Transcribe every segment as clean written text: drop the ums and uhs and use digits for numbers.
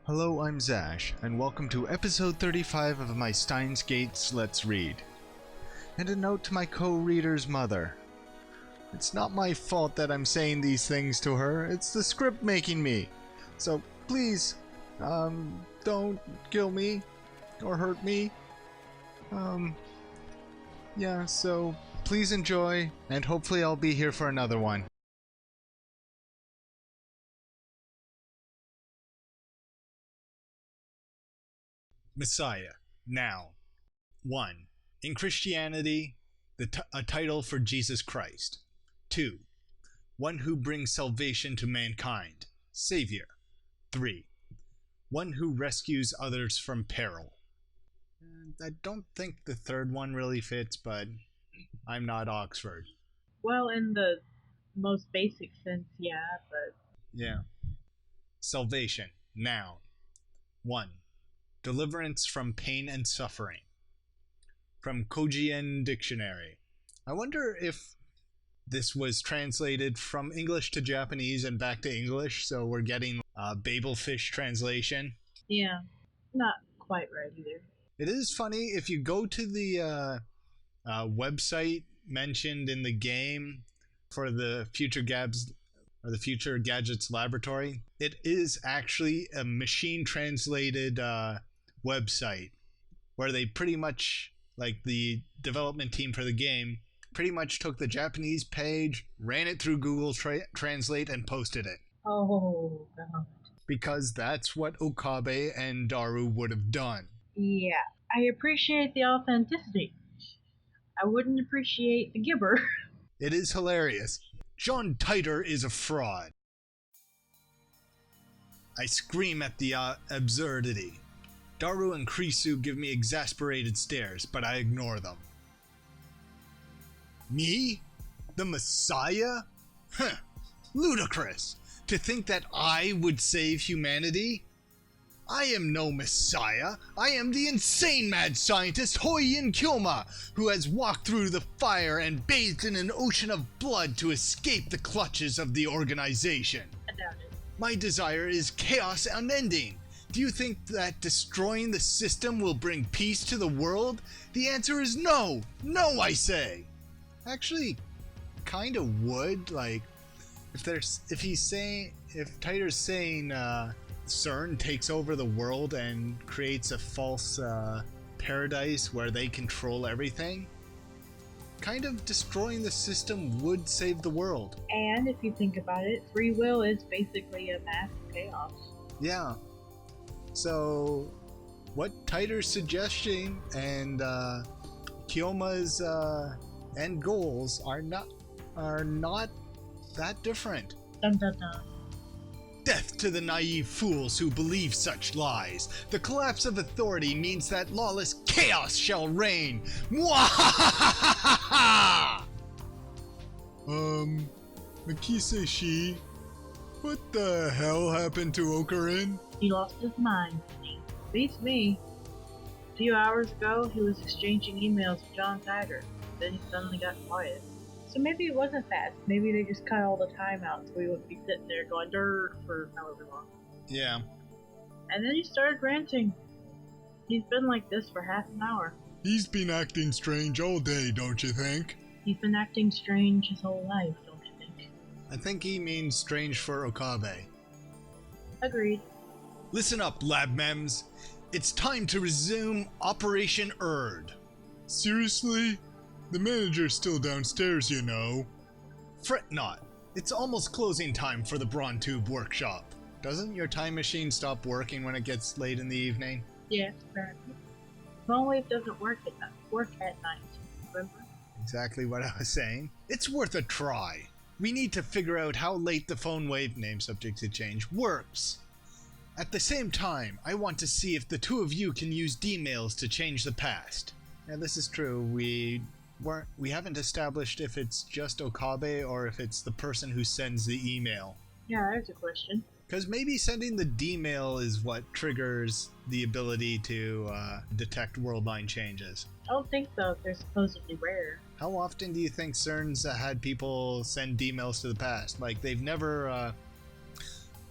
Hello, I'm Zash, and welcome to episode 35 of my Steins Gates Let's Read. And a note to my co-reader's mother. It's not my fault that I'm saying these things to her, it's the script making me. So, please, don't kill me, or hurt me. Yeah, so, please enjoy, and hopefully I'll be here for another one. Messiah. Noun. 1. In Christianity, a title for Jesus Christ. 2. One who brings salvation to mankind. Savior. 3. One who rescues others from peril. I don't think the third one really fits, but I'm not Oxford. Well, in the most basic sense, yeah, but... Yeah. Salvation. Noun. 1. Deliverance from pain and suffering. From Kojian Dictionary. I wonder if this was translated from English to Japanese and back to English, so we're getting a Babelfish translation. Yeah, not quite right either. It is funny, if you go to the website mentioned in the game for the Future Gabs or the Future Gadgets Laboratory, it is actually a machine translated website where they pretty much, like the development team for the game, pretty much took the Japanese page, ran it through Google Translate, and posted it. Oh, God. Because that's what Okabe and Daru would have done. Yeah, I appreciate the authenticity. I wouldn't appreciate the gibber. It is hilarious. John Titor is a fraud. I scream at the absurdity. Daru and Krisu give me exasperated stares, but I ignore them. Me? The Messiah? Huh. Ludicrous! To think that I would save humanity? I am no Messiah. I am the insane mad scientist Hoyin Kyoma, who has walked through the fire and bathed in an ocean of blood to escape the clutches of the organization. I doubt it. My desire is chaos unending. Do you think that destroying the system will bring peace to the world? The answer is no! No, I say! Actually, kinda would, like, if Titor's saying, CERN takes over the world and creates a false, paradise where they control everything, kind of destroying the system would save the world. And if you think about it, free will is basically a mass chaos. Yeah. So, what Titor's suggestion and Kyoma's end goals are not that different. Dun dun dun. Death to the naive fools who believe such lies. The collapse of authority means that lawless chaos shall reign. Mwahahaha! Makiseshi, what the hell happened to Okarin? He lost his mind. Beats me. A few hours ago, he was exchanging emails with John Titor. Then he suddenly got quiet. So maybe it wasn't that. Maybe they just cut all the time out so we wouldn't be sitting there going dirt for however long. Yeah. And then he started ranting. He's been like this for half an hour. He's been acting strange all day, don't you think? He's been acting strange his whole life, don't you think? I think he means strange for Okabe. Agreed. Listen up, lab mems. It's time to resume Operation Erd. Seriously? The manager's still downstairs, you know. Fret not. It's almost closing time for the Braun Tube workshop. Doesn't your time machine stop working when it gets late in the evening? Yes, apparently. PhoneWave doesn't work at night, remember? Exactly what I was saying. It's worth a try. We need to figure out how late the PhoneWave, name subject to change, works. At the same time, I want to see if the two of you can use D-mails to change the past. Now, this is true. We haven't established if it's just Okabe or if it's the person who sends the email. Yeah, there's a question. Because maybe sending the D-mail is what triggers the ability to detect world line changes. I don't think so, if they're supposedly rare. How often do you think CERN's had people send D-mails to the past? Like, they've never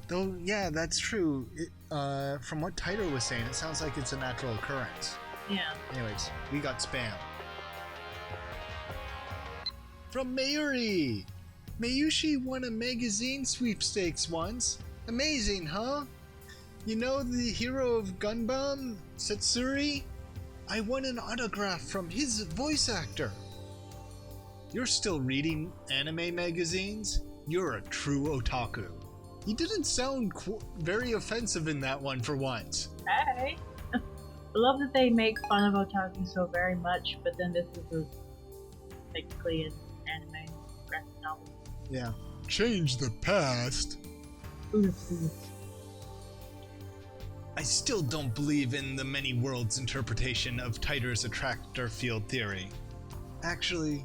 Though, yeah, that's true. From what Tyler was saying, it sounds like it's a natural occurrence. Yeah. Anyways, we got spam. From Mayuri! Mayushi won a magazine sweepstakes once. Amazing, huh? You know the hero of Gunbomb, Setsuri? I won an autograph from his voice actor. You're still reading anime magazines? You're a true otaku. He didn't sound very offensive in that one for once. Hey! I love that they make fun of otaku so very much, but then this is technically an anime graphic novel. Yeah. Change the past? Ooh. I still don't believe in the many worlds interpretation of Tyler's attractor field theory. Actually,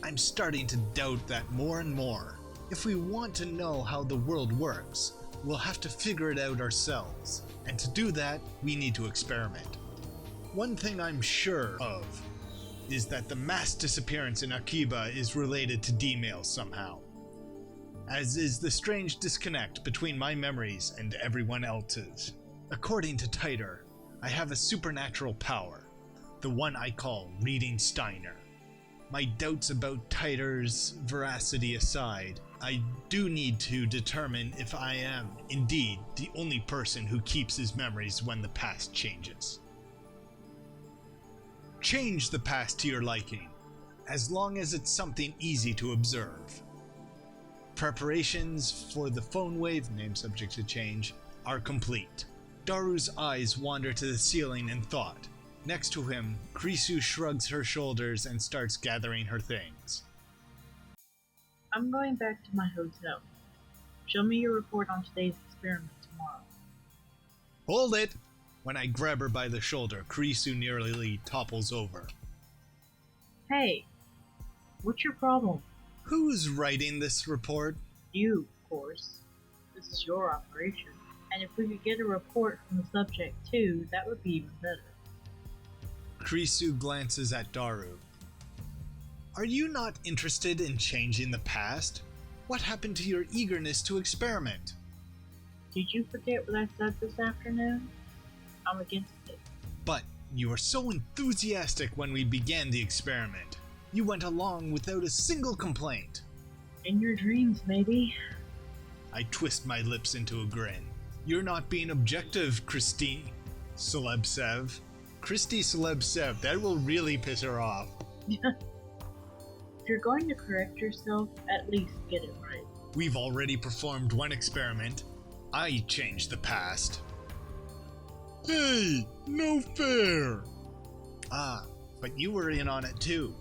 I'm starting to doubt that more and more. If we want to know how the world works, we'll have to figure it out ourselves. And to do that, we need to experiment. One thing I'm sure of is that the mass disappearance in Akiba is related to D-mail somehow. As is the strange disconnect between my memories and everyone else's. According to Tyler, I have a supernatural power, the one I call Reading Steiner. My doubts about Tyler's veracity aside, I do need to determine if I am, indeed, the only person who keeps his memories when the past changes. Change the past to your liking, as long as it's something easy to observe. Preparations for the PhoneWave, name subject to change, are complete. Daru's eyes wander to the ceiling in thought. Next to him, Krisu shrugs her shoulders and starts gathering her things. I'm going back to my hotel. Show me your report on today's experiment tomorrow. Hold it! When I grab her by the shoulder, Krisu nearly topples over. Hey, what's your problem? Who's writing this report? You, of course. This is your operation. And if we could get a report from the subject too, that would be even better. Krisu glances at Daru. Are you not interested in changing the past? What happened to your eagerness to experiment? Did you forget what I said this afternoon? I'm against it. But you were so enthusiastic when we began the experiment. You went along without a single complaint. In your dreams, maybe. I twist my lips into a grin. You're not being objective, Christy Celebsev. Christy Celebsev, that will really piss her off. If you're going to correct yourself, at least get it right. We've already performed one experiment. I changed the past. Hey, no fair! Ah, but you were in on it too.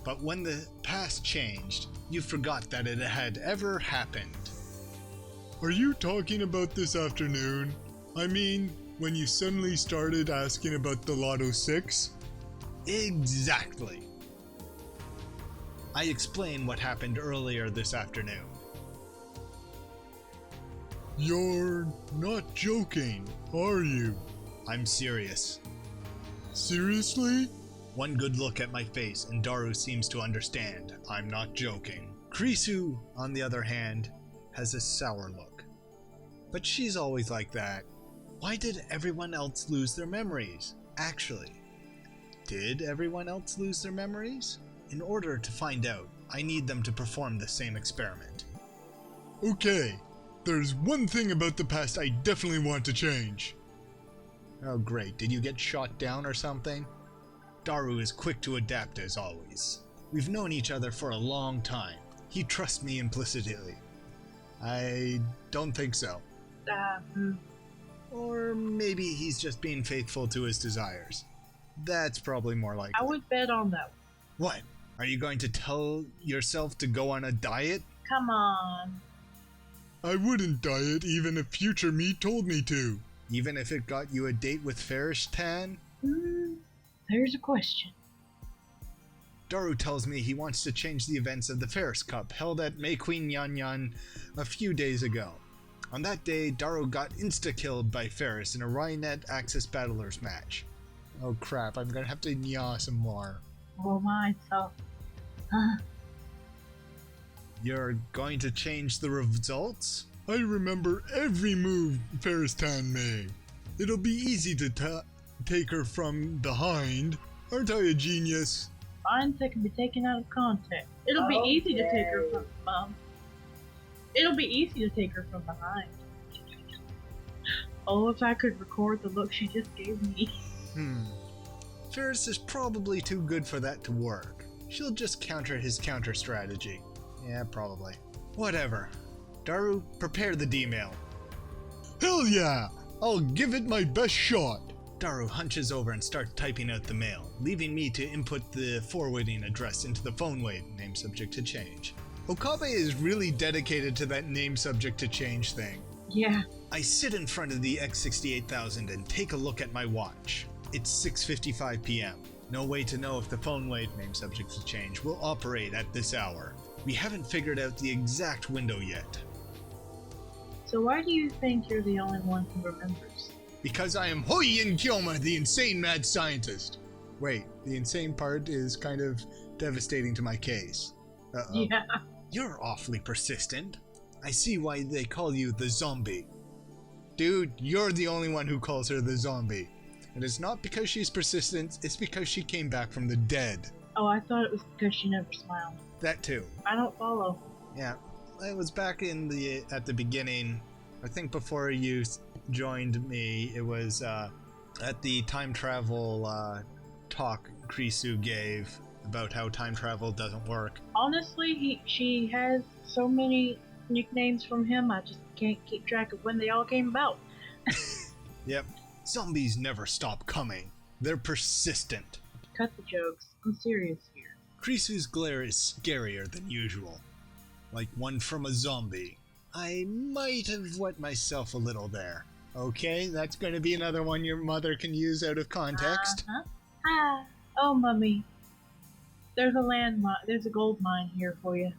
But when the past changed, you forgot that it had ever happened. Are you talking about this afternoon? I mean, when you suddenly started asking about the Lotto 6? Exactly. I explained what happened earlier this afternoon. You're not joking, are you? I'm serious. Seriously? One good look at my face and Daru seems to understand. I'm not joking. Krisu, on the other hand, has a sour look. But she's always like that. Why did everyone else lose their memories? Actually, did everyone else lose their memories? In order to find out, I need them to perform the same experiment. Okay, there's one thing about the past I definitely want to change. Oh great, did you get shot down or something? Daru is quick to adapt as always. We've known each other for a long time. He trusts me implicitly. I don't think so. Or maybe he's just being faithful to his desires. That's probably more likely. I would bet on that. What? Are you going to tell yourself to go on a diet? Come on. I wouldn't diet even if future me told me to. Even if it got you a date with Ferrishtan? There's a question. Daru tells me he wants to change the events of the Ferris Cup held at Mei Queen Yanyan a few days ago. On that day, Daru got insta-killed by Ferris in a Rynet Axis Battlers match. Oh crap, I'm gonna have to nya some more. Oh my, so... You're going to change the results? I remember every move Ferristan made. It'll be easy to take her from behind. Aren't I a genius? Lines that can be taken out of context. It'll be easy to take her from It'll be easy to take her from behind. Oh, if I could record the look she just gave me. Ferris is probably too good for that to work. She'll just counter his counter strategy. Yeah, probably. Whatever. Daru, prepare the D-mail. Hell yeah! I'll give it my best shot. Daru hunches over and starts typing out the mail, leaving me to input the forwarding address into the PhoneWave, name subject to change. Okabe is really dedicated to that name subject to change thing. Yeah. I sit in front of the X68000 and take a look at my watch. It's 6:55 p.m. No way to know if the PhoneWave name subject to change will operate at this hour. We haven't figured out the exact window yet. So why do you think you're the only one who remembers? Because I am Hoyin Kyoma, the insane mad scientist. Wait, the insane part is kind of devastating to my case. Uh-oh. Yeah. You're awfully persistent. I see why they call you the zombie. Dude, you're the only one who calls her the zombie. And it's not because she's persistent, it's because she came back from the dead. Oh, I thought it was because she never smiled. That too. I don't follow. Yeah, it was back at the beginning. I think before you joined me, it was at the time travel talk Krisu gave about how time travel doesn't work. Honestly, she has so many nicknames from him, I just can't keep track of when they all came about. Yep. Zombies never stop coming. They're persistent. Cut the jokes. I'm serious here. Krisu's glare is scarier than usual. Like one from a zombie. I might have wet myself a little there. Okay, that's going to be another one your mother can use out of context. Ah, oh, Mummy. There's a landmine. There's a gold mine here for you.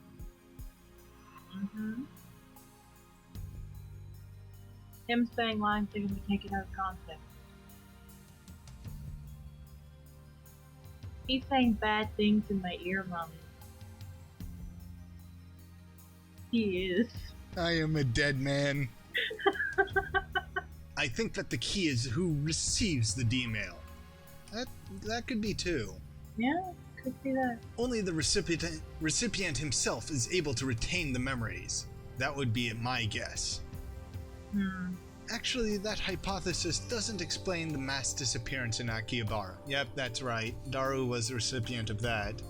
Him saying lines that can be taken out of context. He's saying bad things in my ear, Mommy. He is. I am a dead man. I think that the key is who receives the D-mail. That could be too. Yeah, could be that. Only the recipient himself is able to retain the memories. That would be my guess. Actually, that hypothesis doesn't explain the mass disappearance in Akihabara. Yep, that's right. Daru was the recipient of that.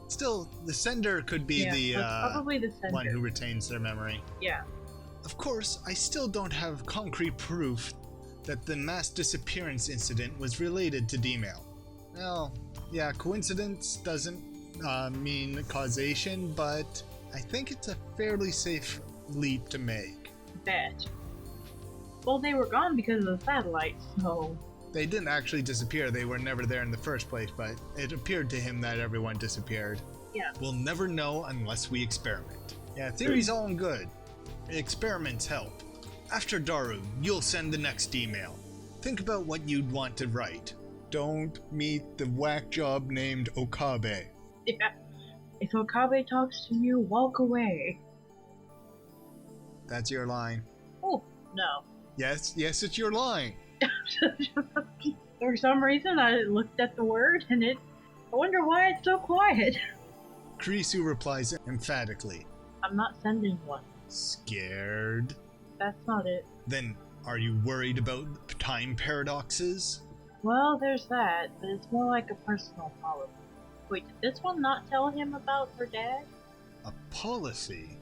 Still, the sender could be probably the sender. One who retains their memory. Yeah. Of course, I still don't have concrete proof that the mass disappearance incident was related to D-mail. Well, yeah, coincidence doesn't mean causation, but I think it's a fairly safe leap to make. Bet. Well, they were gone because of the satellites, so... They didn't actually disappear, they were never there in the first place, but it appeared to him that everyone disappeared. Yeah. We'll never know unless we experiment. Yeah, theory's all good. Experiments help. After Daru, you'll send the next email. Think about what you'd want to write. Don't meet the whack job named Okabe. Yeah. If Okabe talks to you, walk away. That's your line. Oh, no. Yes, it's your line. For some reason, I looked at the word and I wonder why it's so quiet. Krisu replies emphatically. I'm not sending one. Scared? That's not it. Then, are you worried about time paradoxes? Well, there's that, but it's more like a personal policy. Wait, did this one not tell him about her dad? A policy?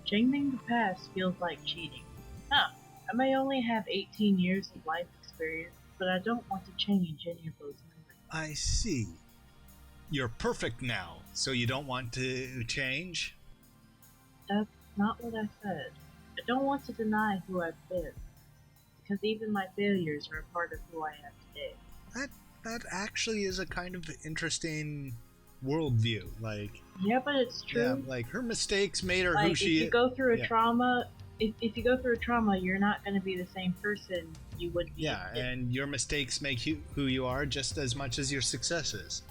Changing the past feels like cheating. Huh. I may only have 18 years of life experience, but I don't want to change any of those memories. I see. You're perfect now, so you don't want to change? That's not what I said. I don't want to deny who I've been, because even my failures are a part of who I am today. That actually is a kind of interesting worldview. Like, yeah, but it's true. Yeah, like her mistakes made her like, who she is. If you go through a trauma, if you go through a trauma, you're not going to be the same person you would be. Yeah, and your mistakes make you who you are just as much as your successes.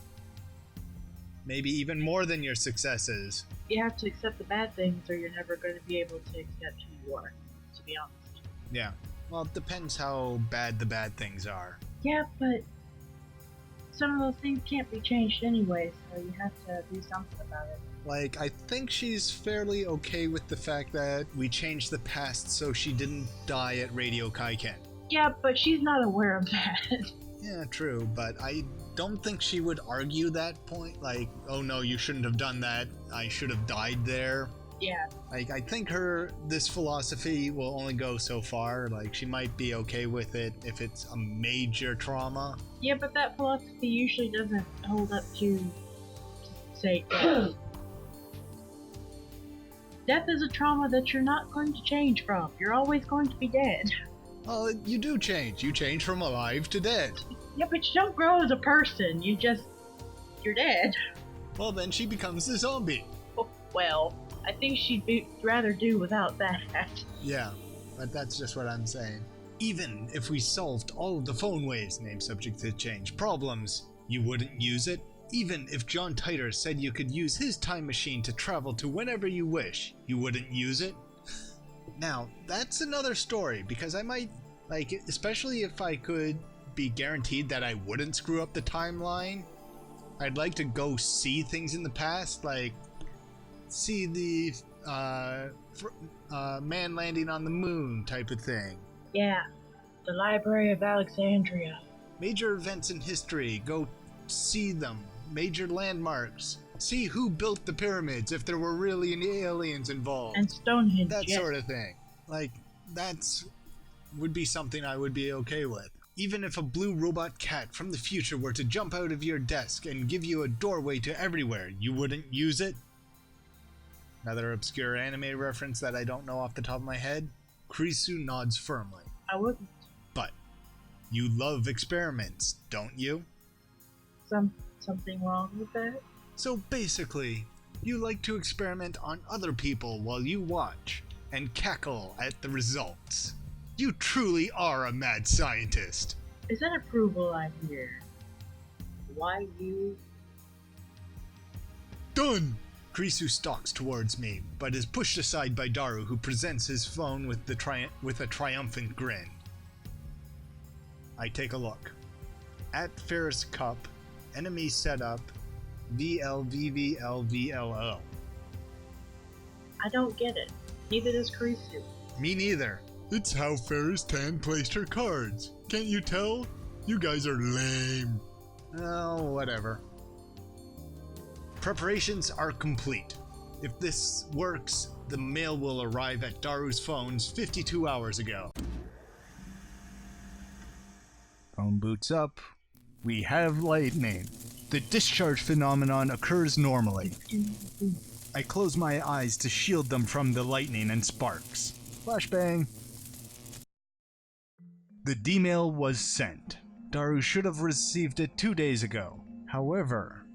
maybe even more than your successes. You have to accept the bad things or you're never going to be able to accept who you are, to be honest. Yeah, well, it depends how bad the bad things are. Yeah, but some of those things can't be changed anyway, so you have to do something about it. Like, I think she's fairly okay with the fact that we changed the past so she didn't die at Radio Kaiken. Yeah, but she's not aware of that. Yeah, true, but I don't think she would argue that point. Like, oh no, you shouldn't have done that. I should have died there. Yeah. Like, I think this philosophy will only go so far. Like, she might be okay with it if it's a major trauma. Yeah, but that philosophy usually doesn't hold up to, say, death. Death is a trauma that you're not going to change from. You're always going to be dead. Well, you do change. You change from alive to dead. Yeah, but you don't grow as a person. You're dead. Well, then she becomes a zombie. Oh, well, I think she'd rather do without that. Yeah, but that's just what I'm saying. Even if we solved all of the PhoneWave's name subject to change problems, you wouldn't use it? Even if John Titor said you could use his time machine to travel to whenever you wish, you wouldn't use it? Now, that's another story, because I might, like, especially if I could be guaranteed that I wouldn't screw up the timeline, I'd like to go see things in the past, like, see the, man landing on the moon type of thing. Yeah, the Library of Alexandria. Major events in history, go see them. Major landmarks. See who built the pyramids, if there were really any aliens involved. And Stonehenge, that sort of thing. Like, would be something I would be okay with. Even if a blue robot cat from the future were to jump out of your desk and give you a doorway to everywhere, you wouldn't use it? Another obscure anime reference that I don't know off the top of my head. Krisu nods firmly. I wouldn't. But you love experiments, don't you? Something wrong with that? So basically, you like to experiment on other people while you watch, and cackle at the results. You truly are a mad scientist. Is that approval I hear? Why you? Done! Krisu stalks towards me, but is pushed aside by Daru, who presents his phone with a triumphant grin. I take a look. At Ferris Cup, enemy setup, VLVVLVLO. I don't get it. Neither does Krisu. Me neither. It's how Ferris Tan placed her cards. Can't you tell? You guys are lame. Oh, whatever. Preparations are complete. If this works, the mail will arrive at Daru's phones 52 hours ago. Phone boots up. We have lightning. The discharge phenomenon occurs normally. I close my eyes to shield them from the lightning and sparks. Flashbang. The D-mail was sent. Daru should have received it 2 days ago. However,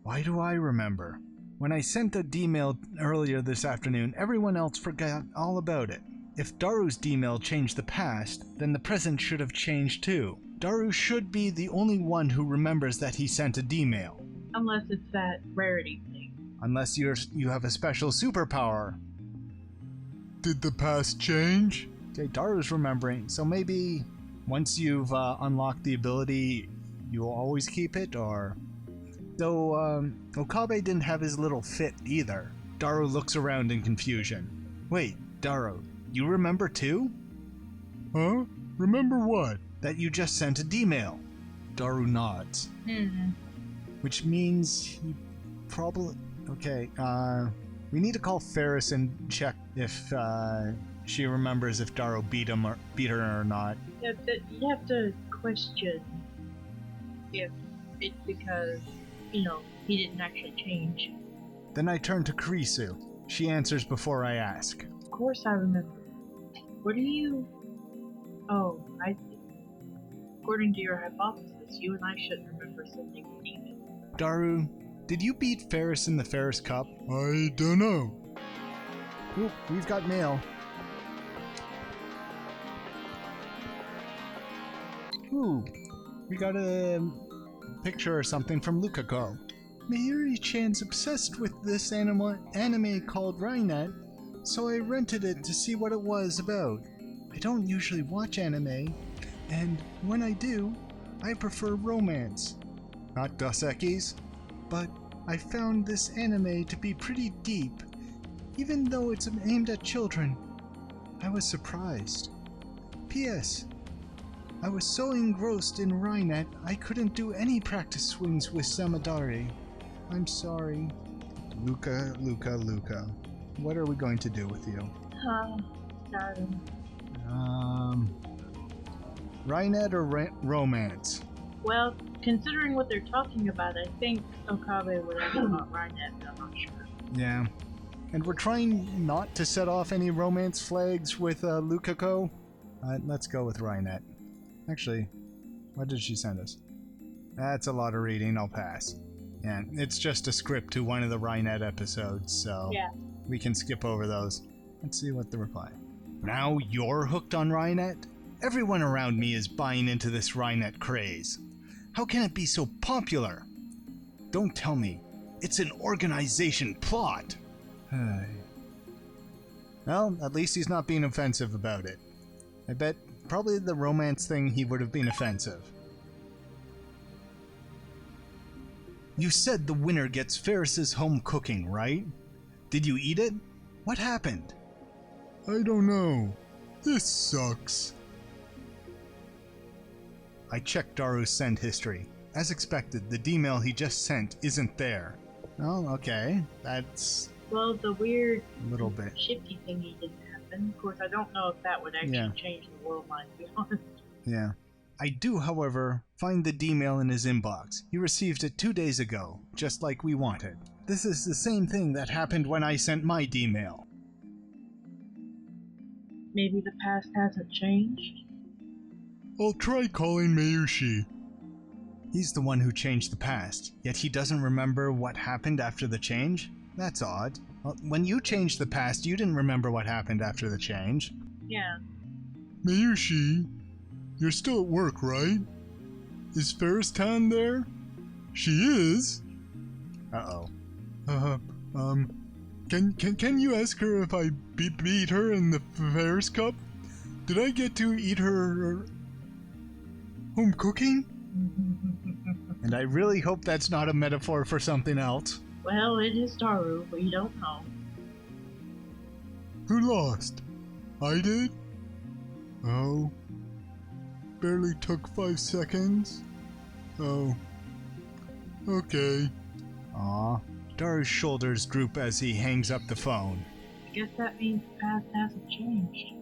why do I remember? When I sent a D-mail earlier this afternoon, everyone else forgot all about it. If Daru's D-mail changed the past, then the present should have changed too. Daru should be the only one who remembers that he sent a D-mail. Unless it's that rarity thing. Unless you have a special superpower. Did the past change? Okay, Daru's remembering, so maybe once you've unlocked the ability, you'll always keep it, or... Though, Okabe didn't have his little fit either. Daru looks around in confusion. Wait, Daru, you remember too? Huh? Remember what? That you just sent a D-mail. Daru nods. Which means he probably... Okay, we need to call Ferris and check if, she remembers if Daru beat her or not. You have to question if it's because, he didn't actually change. Then I turn to Krisu. She answers before I ask. Of course I remember. What do you... Oh, I see. According to your hypothesis, you and I shouldn't remember sending an email. Daru, did you beat Ferris in the Ferris Cup? I don't know. Oop, we've got mail. Ooh, we got a picture or something from Lukako. Mayuri-chan's obsessed with this anime called Rainet, so I rented it to see what it was about. I don't usually watch anime, and when I do, I prefer romance. Not Dos Equis, but I found this anime to be pretty deep, even though it's aimed at children. I was surprised. P.S. I was so engrossed in Rainet, I couldn't do any practice swings with Samadari. I'm sorry. Luca. What are we going to do with you? Darling. Rainet or romance? Well, considering what they're talking about, I think Okabe would ask about Rainet, but I'm not sure. Yeah. And we're trying not to set off any romance flags with Lukako. Let's go with Rainet. Actually, what did she send us? That's a lot of reading, I'll pass. Yeah, it's just a script to one of the Rainet episodes, so yeah. We can skip over those. Let's see what the reply. Now you're hooked on Rainet? Everyone around me is buying into this Rainet craze. How can it be so popular? Don't tell me. It's an organization plot. Well, at least he's not being offensive about it. I bet probably the romance thing he would have been offensive. You said the winner gets Ferris's home cooking, right? Did you eat it? What happened? I don't know. This sucks. I checked Daru's send history. As expected, the D-mail he just sent isn't there. Oh, okay. That's... Well, the weird little bit shifty thingy didn't happen. Of course, I don't know if that would actually change the world line, to be honest. Yeah. I do, however, find the D-mail in his inbox. He received it 2 days ago, just like we wanted. This is the same thing that happened when I sent my D-mail. Maybe the past hasn't changed? I'll try calling Mayushi. He's the one who changed the past, yet he doesn't remember what happened after the change? That's odd. Well, when you changed the past, you didn't remember what happened after the change. Yeah. Mayushi, you're still at work, right? Is Ferris-tan there? She is? Uh-oh. Can you ask her if I beat her in the Ferris Cup? Did I get to eat her home cooking? And I really hope that's not a metaphor for something else. Well, it is Daru, but you don't know. Who lost? I did? Oh. Barely took 5 seconds? Oh. Okay. Aw. Daru's shoulders droop as he hangs up the phone. I guess that means the past hasn't changed.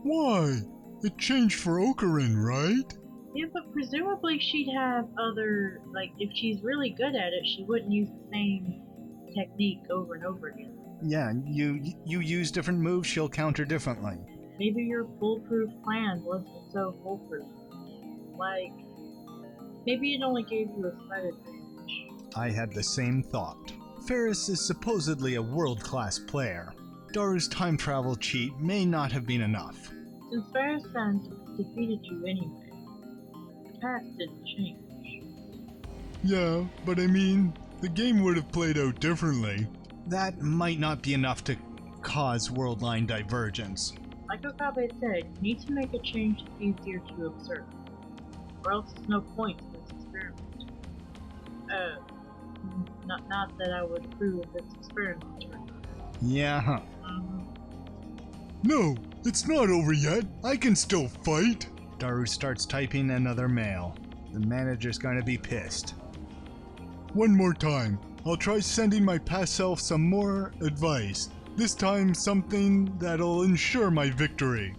Why? It changed for Okarin, right? Yeah, but presumably she'd have other, if she's really good at it, she wouldn't use the same technique over and over again. Yeah, you use different moves, she'll counter differently. Maybe your foolproof plan wasn't so foolproof. Maybe it only gave you a slight advantage. I had the same thought. Ferris is supposedly a world-class player. Daru's time travel cheat may not have been enough. Since Ferris-san defeated you anyway, the past didn't change. Yeah, but I mean, the game would have played out differently. That might not be enough to cause world line divergence. Like Okabe said, you need to make a change that's easier to observe, or else there's no point to this experiment. Not that I would approve of this experiment or not. Yeah, huh. No, it's not over yet. I can still fight. Daru starts typing another mail. The manager's gonna be pissed. One more time. I'll try sending my past self some more advice. This time something that'll ensure my victory.